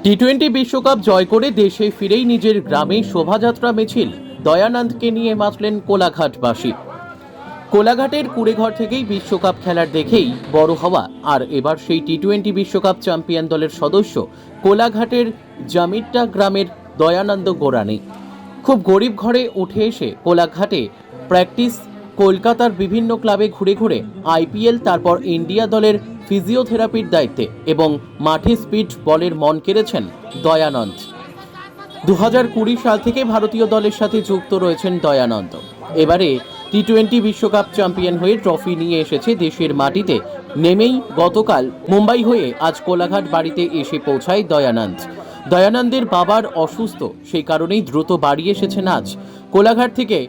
টি-20 বিশ্বকাপ জয় করে দেশে ফিরেই নিজের গ্রামে শোভাযাত্রা মিছিল দয়ানন্দকে নিয়ে মাতলেন কোলাঘাটবাসী। কোলাঘাটের কুড়েঘর থেকেই বিশ্বকাপ খেলার দেখেই বড় হওয়া আর এবার সেই টি-20 বিশ্বকাপ চ্যাম্পিয়ন দলের সদস্য কোলাঘাটের জামিট্টা গ্রামের দয়ানন্দ গোরানি খুব গরিব ঘরে উঠে এসে কোলাঘাটে প্র্যাকটিস, কলকাতার বিভিন্ন ক্লাবে ঘুরে ঘুরে আইপিএল, তারপর ইন্ডিয়া দলের ফিজিওথেরাপির দায়িত্বে এবং মাঠে স্পিড বলের মন কেড়েছেন দয়ানন্দ। 2020 সাল থেকে ভারতীয় দলের সাথে যুক্ত রয়েছেন দয়ানন্দ। এবারে টি-20 বিশ্বকাপ চ্যাম্পিয়ন হয়ে ট্রফি নিয়ে এসেছে দেশের মাটিতে। নেমেই গতকাল মুম্বাই হয়ে আজ কোলাঘাট বাড়িতে এসে পৌঁছায় দয়ানন্দ। দয়ানন্দের বাবার অসুস্থ, সেই কারণেই দ্রুত বাড়ি এসেছেন আজ। কোলাঘাট থেকে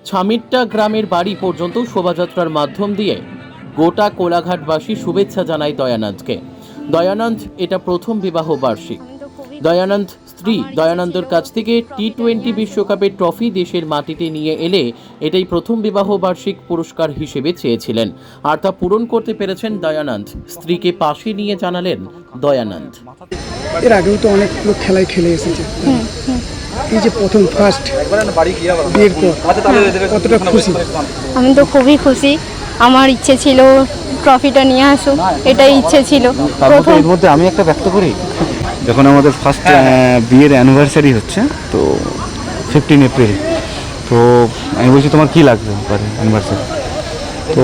ছামিট্টা গ্রামের বাড়ি পর্যন্ত শোভাযাত্রার মাধ্যম দিয়ে গোটা কোলাঘাটবাসী শুভেচ্ছা জানায় দয়ানন্দকে। দয়ানন্দ এটা প্রথম বিবাহ বার্ষিক। দয়ানন্দ স্ত্রী দয়ানন্দর কাছ থেকে টি-20 বিশ্বকাপের ট্রফি দেশের মাটিতে নিয়ে এলে এটাই প্রথম বিবাহ বার্ষিক পুরস্কার হিসেবে চেয়েছিলেন, আর তা পূরণ করতে পেরেছেন দয়ানন্দ। স্ত্রীকে পাশে নিয়ে জানালেন দয়ানন্দ। এর আগেও তো অনেক লোক খেলায় খেলে এসেছে, এই যে প্রথম ফার্স্ট বিয়ের পর কতটা খুশি? আমি তো খুবই খুশি। আমার ইচ্ছে ছিল ট্রফিটা নিয়ে আসুক, এটাই ইচ্ছে ছিল। প্রথম এর মধ্যে আমি একটা ব্যক্ত করি, যখন আমাদের ফার্স্ট বিয়ের অ্যানিভার্সারি হচ্ছে, তো 15 এপ্রিল, তো আমি বলছি তোমার কী লাগবে অ্যানিভার্সারি, তো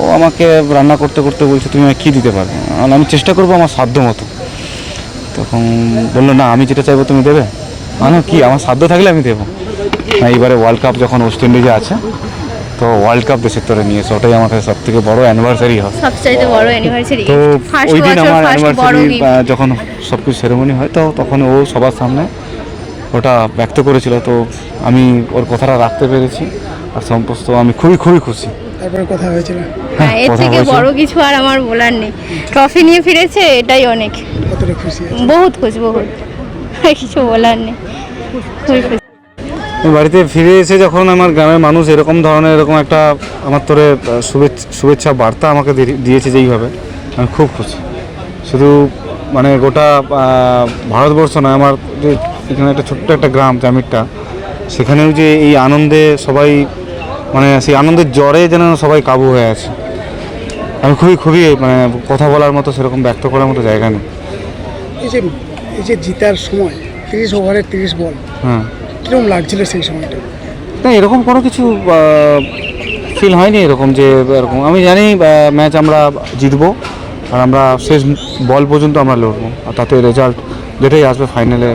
ও আমাকে রান্না করতে করতে বলছে তুমি আমাকে কী দিতে পারবে, আমি চেষ্টা করবো আমার সাধ্য মতো। তখন বললো না, আমি যেটা চাইবো তুমি দেবে। আমি কি, আমার সাধ্য থাকলে আমি দেবো। এইবারে ওয়ার্ল্ড কাপ যখন ওয়েস্ট ইন্ডিজে আছে, তো ওয়ার্ল্ড কাপ দেশের তরে নিয়েছে, ওটাই আমার কাছে সব থেকে বড় অ্যানিভার্সারি হয়, সবচাইতে বড় অ্যানিভার্সারি। তো ওই দিন আমার অ্যানিভার্সারি যখন সব কিছু সেরেমনি হয়, তো তখন ও সবার সামনে ওটা ব্যক্ত করেছিল, তো আমি ওর কথাটা রাখতে পেরেছি, আর সমস্ত আমি খুবই খুবই খুশি। তারপরে কথা হয়েছিল, এর থেকে বড় কিছু আর আমার বলার নেই। ট্রফি নিয়ে ফিরেছে, এটাই অনেক। কতটা খুশি? বহুত খুশি, বহুত, কিছু বলার নেই, খুবই খুশি। বাড়িতে ফিরে এসে যখন আমার গ্রামের মানুষ এরকম ধরনের এরকম একটা আমার তোরে শুভেচ্ছা বার্তা আমাকে দিয়েছে যেইভাবে, আমি খুব খুশি। শুধু মানে গোটা ভারতবর্ষ নয়, আমার যে এখানে একটা ছোট্ট একটা গ্রাম জামিট্টা, সেখানেও যে এই আনন্দে সবাই, মানে সেই আনন্দের জ্বরে যেন সবাই কাবু হয়ে আছে। আমি খুবই মানে কথা বলার মতো, সেরকম ব্যক্ত করার মতো জায়গা নেই। এই যে জিতার সময় 30 ওভারে 30 বল, হ্যাঁ, কিরকম লাগছিল সেই সময়টা? না, এরকম কোনো কিছু ফিল হয়নি এরকম যে এরকম। আমি জানি ম্যাচ আমরা জিতবো, আর আমরা শেষ বল পর্যন্ত আমরা লড়বো, আর তাতে রেজাল্ট যেটাই আসবে ফাইনালে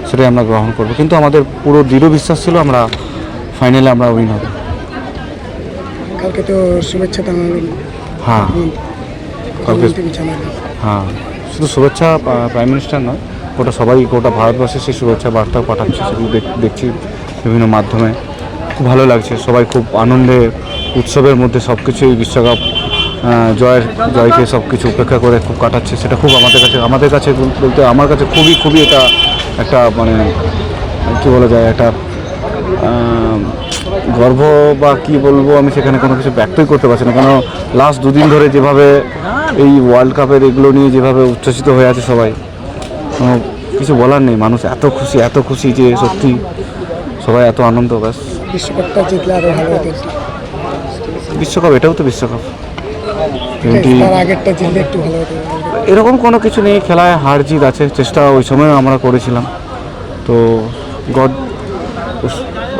সেটাই আমরা গ্রহণ করবো। কিন্তু আমাদের পুরো দৃঢ় বিশ্বাস ছিল আমরা ফাইনালে আমরা উইন হব। কালকে তো শুভেচ্ছা জানালেন। হ্যাঁ, কালকে জানালেন। হ্যাঁ, শুধু শুভেচ্ছা প্রাইম মিনিস্টার নয়, গোটা সবাই, গোটা ভারতবর্ষের সেই শুভেচ্ছা বার্তাও পাঠাচ্ছে, সেগুলো দেখছি বিভিন্ন মাধ্যমে। খুব ভালো লাগছে, সবাই খুব আনন্দে উৎসবের মধ্যে সব কিছু এই বিশ্বকাপ জয়কে সব কিছু উপেক্ষা করে খুব কাটাচ্ছে। সেটা খুব আমাদের কাছে বলতে আমার কাছে খুবই এটা একটা মানে কী বলা যায়, একটা গর্ব বা কী বলবো, আমি সেখানে কোনো কিছু ব্যক্তই করতে পারছি না। কেন লাস্ট দুদিন ধরে যেভাবে এই ওয়ার্ল্ড কাপের এগুলো নিয়ে যেভাবে উচ্ছ্বসিত হয়ে আছে সবাই, কোনো কিছু বলার নেই। মানুষ এত খুশি যে সত্যি সবাই এত আনন্দ। ব্যাস, বিশ্বকাপটা জিতলে আরো ভালো হতো। বিশ্বকাপ, এটাও তো বিশ্বকাপ, তার আগেরটা জিতলে একটু ভালো হতো। এরকম কোনো কিছু নেই, খেলায় হার জিত আছে, চেষ্টা ওই সময় আমরা করেছিলাম, তো গড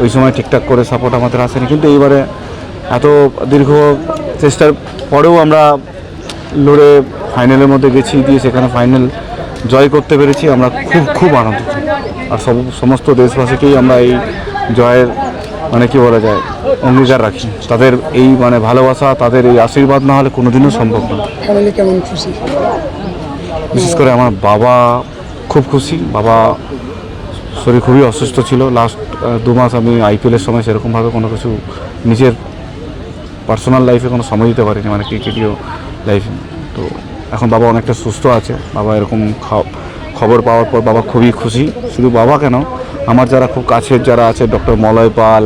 ওই সময় ঠিকঠাক করে সাপোর্ট আমাদের আসেনি। কিন্তু এইবারে এত দীর্ঘ চেষ্টার পরেও আমরা লড়ে ফাইনালের মধ্যে গেছি, দিয়ে সেখানে ফাইনাল জয় করতে পেরেছি। আমরা খুব আনন্দিত, আর সমস্ত দেশবাসীকেই আমরা এই জয়ের মানে কি বলা যায় অঙ্গীকার রাখি। তাদের এই মানে ভালোবাসা, তাদের এই আশীর্বাদ না হলে কোনোদিনও সম্ভব না। ফ্যামিলি কেমন খুশি? বিশেষ করে আমার বাবা খুব খুশি। বাবা শরীর খুবই অসুস্থ ছিল, লাস্ট 2 মাস আমি আইপিএলের সময় সেরকমভাবে কোনো কিছু নিজের পার্সোনাল লাইফে কোনো সময় দিতে পারিনি, মানে ক্রিকেটীয় লাইফে। তো এখন বাবা অনেকটা সুস্থ আছে। বাবা এরকম খবর পাওয়ার পর বাবা খুবই খুশি। শুধু বাবা কেন, আমার যারা খুব কাছের যারা আছে, ডক্টর মলয় পাল,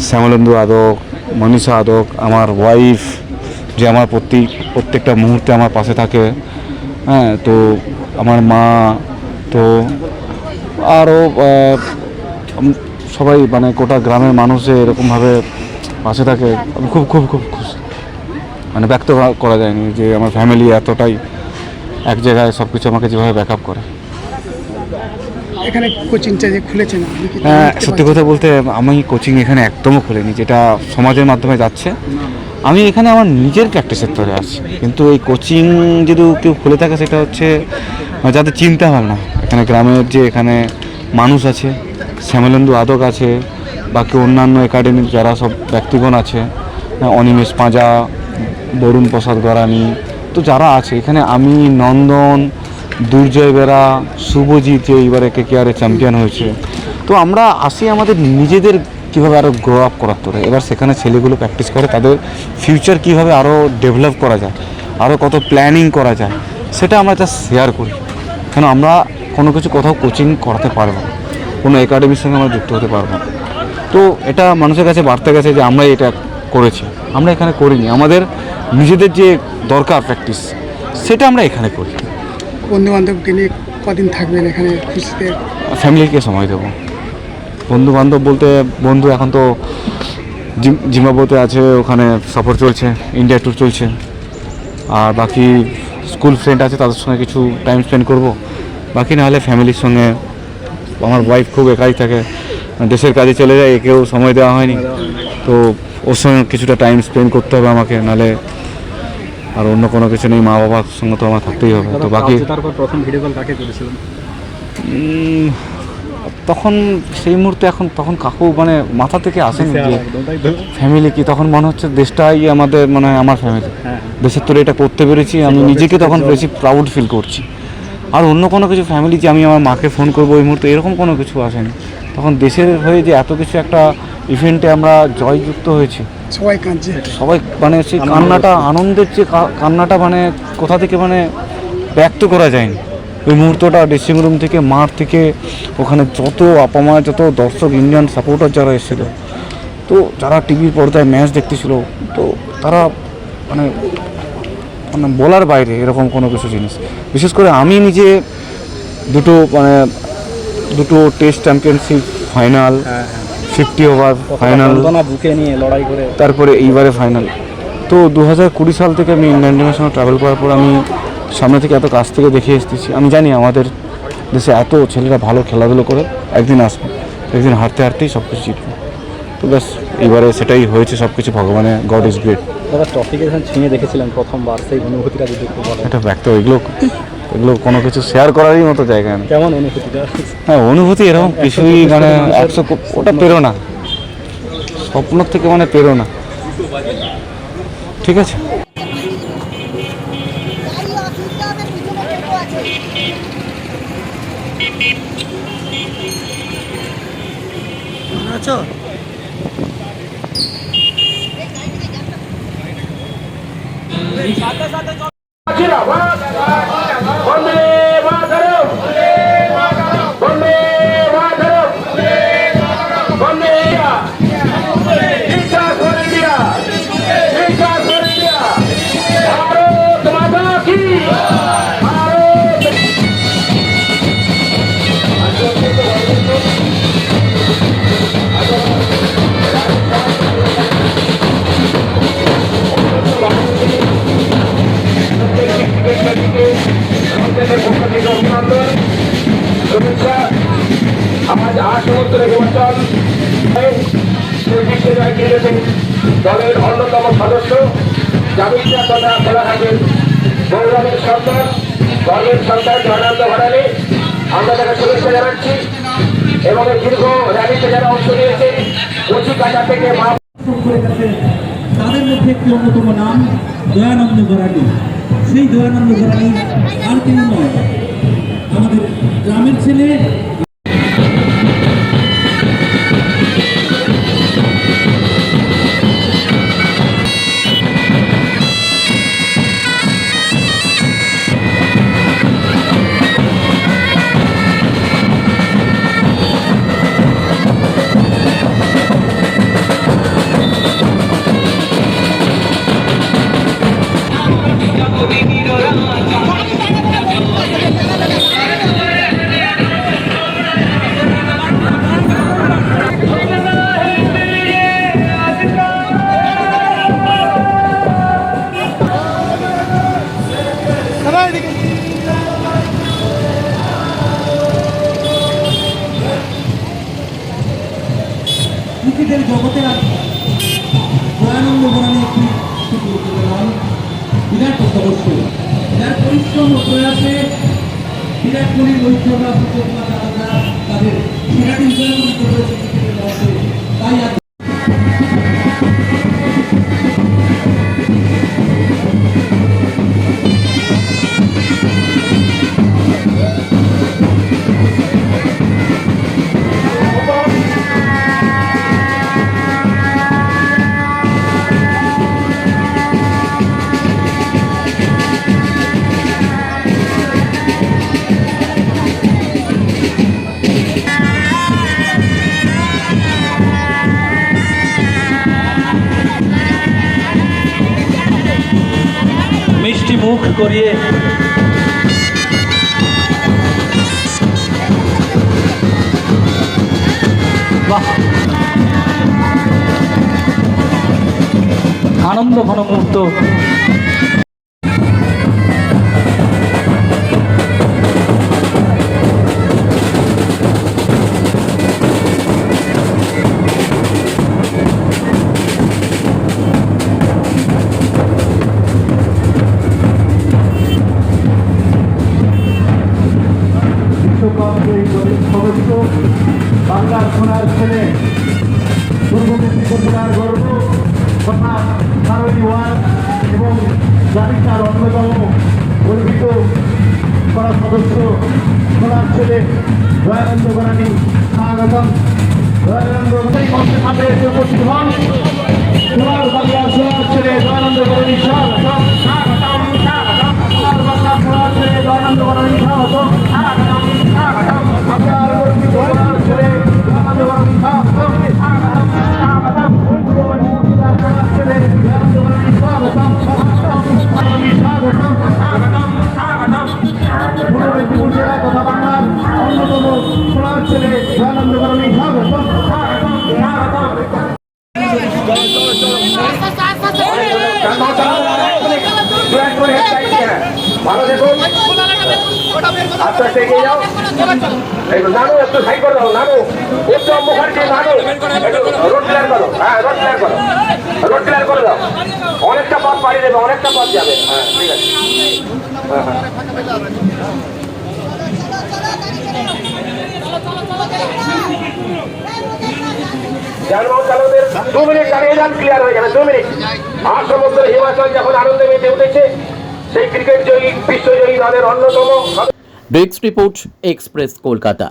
শ্যামলেন্দু আদক, মনীষা আদক, আমার ওয়াইফ যে আমার প্রত্যেকটা মুহূর্তে আমার পাশে থাকে, হ্যাঁ, তো আমার মা, তো আরও সবাই মানে গোটা গ্রামের মানুষে এরকমভাবে পাশে থাকে, আমি খুব খুব খুব খুশি। মানে ব্যক্ত করা যায়নি যে আমার ফ্যামিলি এতটাই এক জায়গায় সব কিছু আমাকে যেভাবে ব্যাকআপ করে। এখানে কোচিংটা যে খুলেছেন আপনি কি হ্যাঁ, বুঝতে সত্যি কথা বলতে আমি কোচিং এখানে একদমও খুলিনি, যেটা সমাজের মাধ্যমে যাচ্ছে। আমি এখানে আমার নিজের প্র্যাকটিসের তরে আছি, কিন্তু এই কোচিং যদি কেউ খুলে থাকে সেটা হচ্ছে যাদের চিন্তা ভাবনা, এখানে গ্রামের যে এখানে মানুষ আছে, শ্যামলেন্দু আদক আছে, বাকি অন্যান্য একাডেমির যারা সব ব্যক্তিগণ আছে, অনিমেষ পাঁজা, বরুণ প্রসাদ গরানি, তো যারা আছে এখানে, আমি, নন্দন, দুর্জয় বেরা, শুভজিৎ যে এইবারে KKR চ্যাম্পিয়ন হয়েছে, তো আমরা আসি আমাদের নিজেদের কীভাবে আরও গ্রো আপ করার তোরে। এবার সেখানে ছেলেগুলো প্র্যাকটিস করে তাদের ফিউচার কীভাবে আরও ডেভেলপ করা যায়, আরও কত প্ল্যানিং করা যায়, সেটা আমরা জাস্ট শেয়ার করি। কেন আমরা কোনো কিছু কোথাও কোচিং করাতে পারবো না, কোনো একাডেমির সঙ্গে আমরা যুক্ত হতে পারবো না। তো এটা মানুষের কাছে বাড়তে গেছে যে আমরা এটা করেছি, আমরা এখানে করিনি। আমাদের নিজেদের যে দরকার প্র্যাকটিস, সেটা আমরা এখানে করি। বন্ধু বান্ধবকে নিয়ে কদিন থাকবেন এখানে খুশিতে? ফ্যামিলিকে সময় দেবো। বন্ধু বান্ধব বলতে বন্ধু এখন তো জিম্বাবুতে আছে, ওখানে সফর চলছে, ইন্ডিয়া ট্যুর চলছে। আর বাকি স্কুল ফ্রেন্ড আছে, তাদের সঙ্গে কিছু টাইম স্পেন্ড করব। বাকি নাহলে ফ্যামিলির সঙ্গে, আমার ওয়াইফ খুব একাই থাকে, দেশের কাজে চলে যায়, একেও সময় দেওয়া হয়নি, তো ওর সঙ্গে কিছুটা টাইম স্পেন্ড করতে হবে আমাকে, নাহলে আর অন্য কোনো কিছু নেই। মা বাবার সঙ্গে তো আমার থাকতেই হবে। তো বাকি তারপর প্রথম ভিডিও কল কাকে করেছিলেন? তখন সেই মুহূর্তে তখন কাকু মানে মাথা থেকে আসেনি যে ফ্যামিলি কি, তখন মনে হচ্ছে দেশটাই আমাদের, মানে আমার ফ্যামিলি, দেশের তোরে এটা করতে পেরেছি, আমি নিজেকে তখন বেশি প্রাউড ফিল করছি। আর অন্য কোনো কিছু ফ্যামিলি যে আমি আমার মাকে ফোন করবো ওই মুহূর্তে, এরকম কোনো কিছু আসেনি। তখন দেশের হয়ে যে এত কিছু একটা ইভেন্টে আমরা জয়যুক্ত হয়েছি, সবাই কাঁদছে, সবাই মানে সেই কান্নাটা, আনন্দের যে কান্নাটা মানে কোথা থেকে মানে ব্যক্ত করা যায়নি। ওই মুহূর্তটা ড্রেসিং রুম থেকে, মাঠ থেকে, ওখানে যত আপা মা, যত দর্শক, ইন্ডিয়ান সাপোর্টার যারা এসেছিল, তো যারা টিভির পর্দায় ম্যাচ দেখতেছিল, তো তারা মানে মানে বলার বাইরে এরকম কোনো কিছু জিনিস। বিশেষ করে আমি নিজে দুটো test championship final, 50 over final, বুকে নিয়ে লড়াই করে, তারপরে এইবারে ফাইনাল। তো 2020 সাল থেকে আমি ইংল্যান্ড টিমের সঙ্গে ট্রাভেল করার পর আমি সামনে থেকে এত কাছ থেকে দেখে এসেছি। আমি জানি আমাদের দেশে এত ছেলেরা ভালো খেলাধুলো করে, একদিন আসবে, একদিন হারতে হারতেই সব কিছু জিতবে। তো ব্যাস এইবারে সেটাই হয়েছে, সব কিছু ভগবানের, গড ইজ গ্রেট। দাদা ট্রফিকে যখন ছিঁড়ে দেখেছিলেন প্রথমবার, সেই অনুভূতিটা যদি একটু বলেন। এটা ব্যক্ত, এগুলো কোনো কিছু শেয়ার করারই মতো জায়গা নেই। কেমন অনুভূতিটা? হ্যাঁ, অনুভূতি এরকম কিছুই মানে 100, ওটা প্রেরণা, স্বপ্নের থেকে মানে প্রেরণা। ঠিক আছে। আচ্ছা আজ 8 সমুদ্র নির্বাচন দলের অন্যতম সদস্য জামিয়া তথা কোলাঘাটের গৌরবের সন্তান, গর্বের সন্তান জয়নন্দ ঘরানি, আমরা তাকে শুভেচ্ছা জানাচ্ছি। এবং এই দীর্ঘ র্যালিতে যারা অংশ নিয়েছে, কচি কাটা থেকে মা, তাদের মধ্যে একটি অন্যতম নাম দয়ানন্দ ঘরানি। সেই দয়ানন্দ ঘরানি আর কেউ নয়, আমাদের গ্রামের ছেলে। Thank you. জগতের দয়ানন্দ বরানি একটি বিরাট সদস্য, যার পরিশ্রম ও প্রয়াসে বিরাট কোহলির রোহিত শর্মা, তাদের বিরাট উন্নয়ন করেছে ক্রিকেটের মধ্যে। তাই মিষ্টি মুখ করিয়ে বাহ, আনন্দ ঘন মুহূর্ত। সদস্য, বাংলার সোনার ছেলে, পূর্ব মেদিনীপুর জেলার গর্ব তথা সারদী ওয়ান এবং জাতিকার অন্যতম গর্বিত করা সদস্য, সোনার ছেলে দয়ানন্দ বরানি, স্বাগতম। দয়ানন্দ মঞ্চের সাথে এসে উপস্থিত হন সোনার বাংলার সোনার ছেলে দয়ানন্দ বরানি, স্বাগতম, স্বাগতম, স্বাগতম। সোনার বাংলার সোনার ছেলে দয়ানন্দ বরানি, স্বাগতম, স্বাগতম, স্বাগতম। আপনার গর্বিত সোনার ছেলে দয়ানন্দ বরানি, স্বাগতম, স্বাগতম, স্বাগতম। সোনার ছেলে দয়ানন্দ বরানি, স্বাগতম, স্বাগতম, স্বাগতম, স্বাগতম, স্বাগতম। পূর্ব মেদিনীপুর জেলা তথা বাংলার অন্যতম সোনার ছেলে দয়ানন্দ বরানি, স্বাগতম, স্বাগতম, স্বাগতম। ভালো দেখুন, আস্তে আস্তে এগিয়ে যাও। নানু একটু সাইড করে দাও, নানু উত্তম মুখার্জি, নানু রোড ক্লিয়ার করো। হ্যাঁ, রোড ক্লিয়ার করো, রোড ক্লিয়ার করে দাও। অনেকটা পথ পাড়ি দেবে, অনেকটা পথ যাবে। হ্যাঁ, ঠিক আছে। হ্যাঁ, হ্যাঁ। যানবাহন চালকদের 2 মিনিট দাঁড়িয়ে যান, ক্লিয়ার হয়ে যাবে। 2 মিনিট। আর সমুদ্র হিমাচল যখন আনন্দে মেতে উঠেছে, সেই ক্রিকেট জয়ী, বিশ্বজয়ী দলের অন্যতম। Desk report, express Kolkata.